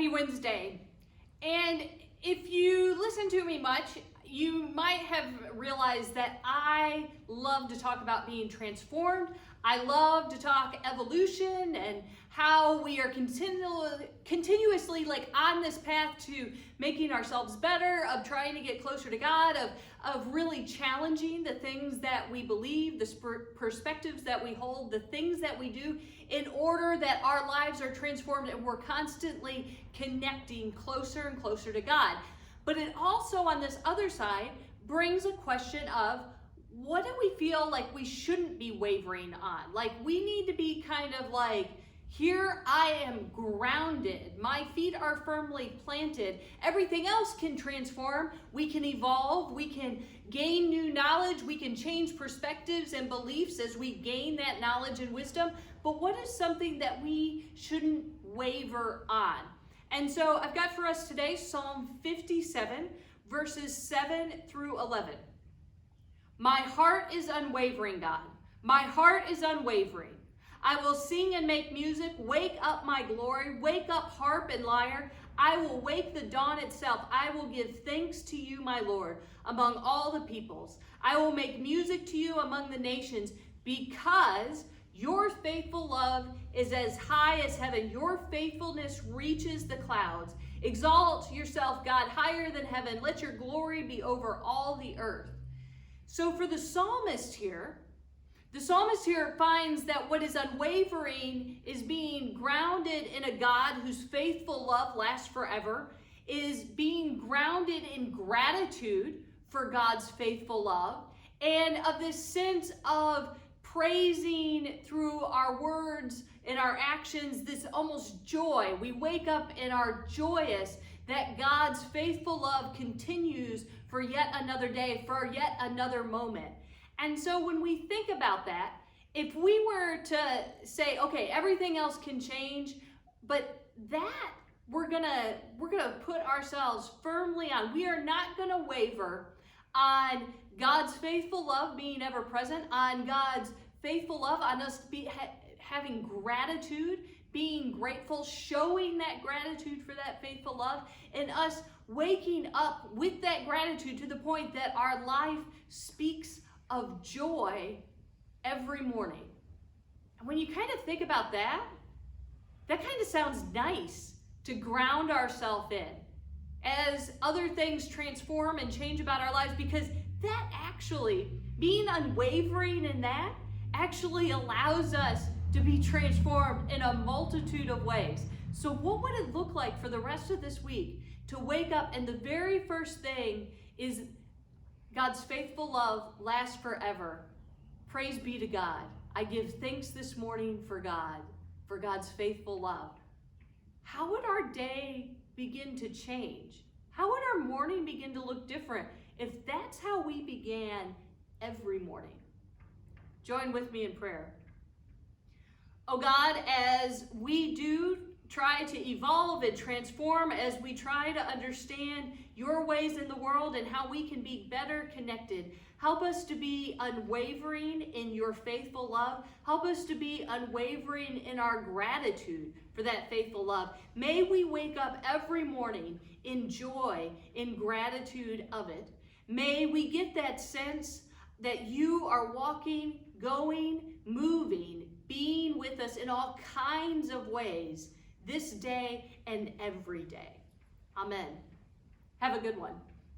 Happy Wednesday. And if you listen to me much, you might have realized that I love to talk about being transformed. I love to talk evolution and how we are continuously on this path to making ourselves better, of trying to get closer to God, of really challenging the things that we believe, the perspectives that we hold, the things that we do, in order that our lives are transformed and we're constantly connecting closer and closer to God. But it also, on this other side, brings a question of, what do we feel like we shouldn't be wavering on? Like, we need to be kind of like, here I am grounded. My feet are firmly planted. Everything else can transform. We can evolve. We can gain new knowledge. We can change perspectives and beliefs as we gain that knowledge and wisdom. But what is something that we shouldn't waver on? And so I've got for us today Psalm 57, verses 7 through 11. My heart is unwavering, God. My heart is unwavering. I will sing and make music. Wake up my glory. Wake up harp and lyre. I will wake the dawn itself. I will give thanks to you, my Lord, among all the peoples. I will make music to you among the nations, because your faithful love is as high as heaven. Your faithfulness reaches the clouds. Exalt yourself, God, higher than heaven. Let your glory be over all the earth. So for the psalmist here finds that what is unwavering is being grounded in a God whose faithful love lasts forever, is being grounded in gratitude for God's faithful love, and of this sense of praising through our words and our actions, this almost joy. We wake up and are joyous that God's faithful love continues for yet another day, for yet another moment. And so when we think about that, if we were to say, okay, everything else can change, but that we're gonna put ourselves firmly on. We are not gonna waver on God's faithful love being ever present, on God's faithful love, on us having gratitude, being grateful, showing that gratitude for that faithful love, and us waking up with that gratitude to the point that our life speaks of joy every morning. And when you kind of think about that, that kind of sounds nice to ground ourselves in as other things transform and change about our lives, because that actually, being unwavering in that, actually allows us to be transformed in a multitude of ways. So what would it look like for the rest of this week to wake up and the very first thing is God's faithful love lasts forever? Praise be to God. I give thanks this morning for God, for God's faithful love. How would our day begin to change? How would our morning begin to look different if that's how we began every morning? Join with me in prayer. Oh God, as we do try to evolve and transform, as we try to understand your ways in the world and how we can be better connected, help us to be unwavering in your faithful love. Help us to be unwavering in our gratitude for that faithful love. May we wake up every morning in joy, in gratitude of it. May we get that sense that you are walking, going, moving, being with us in all kinds of ways this day and every day. Amen. Have a good one.